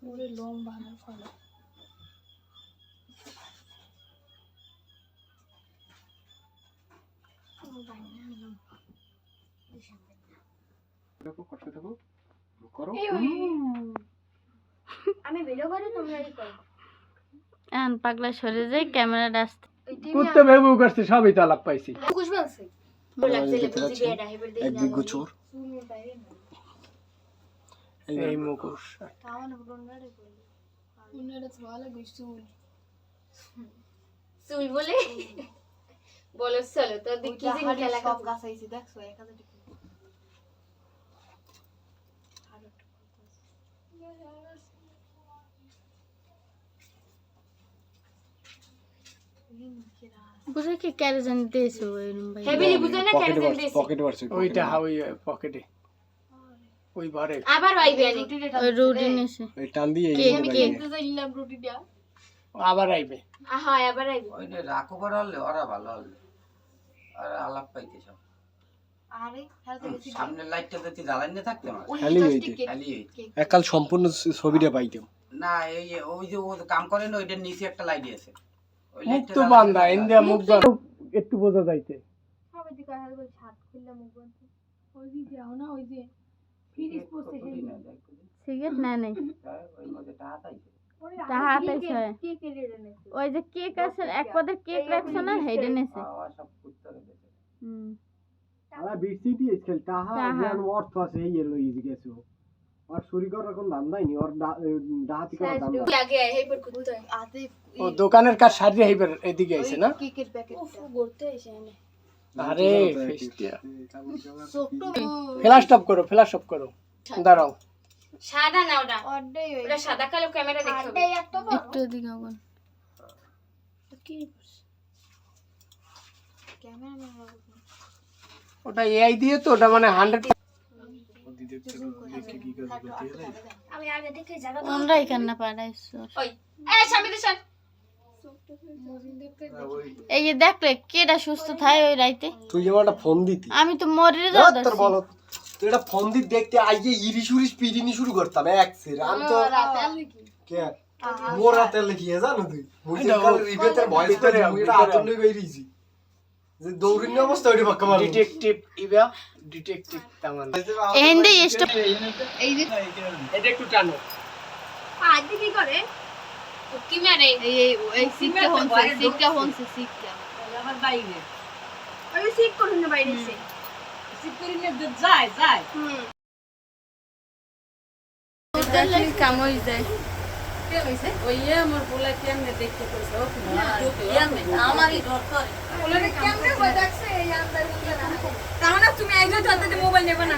ওরে লম্বা না ফলো আমি ভিডিও করি তোমরা এই করো আন পাগলা সরে যাই ক্যামেরাটা আসতে কুত্তে বেবু করছে সবই তো আলাপ পাইছি কুছ বলছে লাগছে লে বুঝি বেডা হেবে দেই একদিক গোচর এই মুখোশ তাওনা বন্ডারে কইলো উনারে তো ভালো গইছো চুল বলে বলো চলো তো দেখি যে খেলা সব গাছ আইছে দেখছো 1000 টাকা বুঝে কি ক্যারেজন দিয়েছো ওই ভাই হেবিলি বুঝো না কেন দিছি পকেটে পড়ছে ওইটা ওই পকেটে ওই বারে আবার আইবে আনি ওই রুটি নিছে এই টান দিয়ে কে কে তো যাইলাম রুটিটা আবার আইবে আহা আবার আইবে ওইটা রাখো করে হলে ওরা ভালো হলে আর আলাপ পাইতে সব আরে খেলতে গেছি সামনে লাইটটা যদি জ্বালাই না থাকতে আমার খালি হইতে খালি হইতে। এককাল সম্পূর্ণ ছবিটা পাইতাম না এই ওই যে ও কাম করে না ওইটার নিচে একটা লাইট আছে ওই মুখ লাইটটা তো জ্বালাইলে বান্ধা দেখা ইন্ডিয়া মুখ বান্ধা একটু বোঝা যাইতে সবাই দিকে হালকা ছাদ খুললে মুখ বন্ধ ওই যে যাও না ওই যে ফ্রিজ পোস্টে যায়। না, দেখ, সিগারেট না নাই ওই মধ্যে টাকা পাইছে। তাহা তাইছে কে কে রেডে নেছে ওই যে কেক আছে এক পদের কেক রাখছ না হেডে নেছে খাওয়া সব উত্তরে দিয়েছে। হুম আলা বিসি দিয়ে খেল তাহা তাহা। জ্ঞান অর্থ আছে এই এলো ইজি গেছে আর চুরি করার কোন ধান্দাই নি ওর ডাহাতি করার ধান্দা লাগে এই পর কুত্তা আতে ও দোকানের কাজ সারি হাইবার এদিকে আইছে না কেকের প্যাকেট উফ গড়তে এসে এনে আরে ফেস্টিয়া ছোট্ট ফ্ল্যাশ অফ করো দাঁড়াও সাদা না ওটা অর্ধেই ওই ওটা সাদা কালো ক্যামেরা দেখতে হবে একটা একটু এদিকে আগুন কি ক্যামেরা ওটা এআই দিয়ে তো ওটা মানে 100 আমি আগে দেখে জায়গা আমরা এখানে পাড়াইছো ওই এই সামনে দে সর এই যে দেখলে কেডা সুস্থ থাকে ওই রাইতে তুই যেমন একটা ফোন দিতি আমি তো মরে যাও তোর বলো তুই এটা ফোন দিতে দেখতে আইয়ে ইরিশ উরিশ পিরিনি শুরু করতাম এক সের আমি তো রাতে আনলি কি কে মোরাতে লিখিয়ে জানো তুই মুই তো কাল রিবেতের ভয়েস করে আমি এটা আতলে বেরিয়েছি যে দৌড়িনি অবস্থা ওইটা বাক্কা মার ডিটেকটিভ তামান এন্ডে স্টপ এই যে এটা একটু টানো আদি কি করে ও কি মানে এই সিটটা হনছে আমার বাইরে ওই সিট করুন না বাইরে এসে সিকিউরিটি যায় যায় কামড় যায় ওই আমার বলে কেমনে দেখতে কইছে ও আমারই ডর করে বলে কেমনে কই দেখছে এই আন্দাজ তাহলে তুমি একজন হাতে মোবাইল নেবে না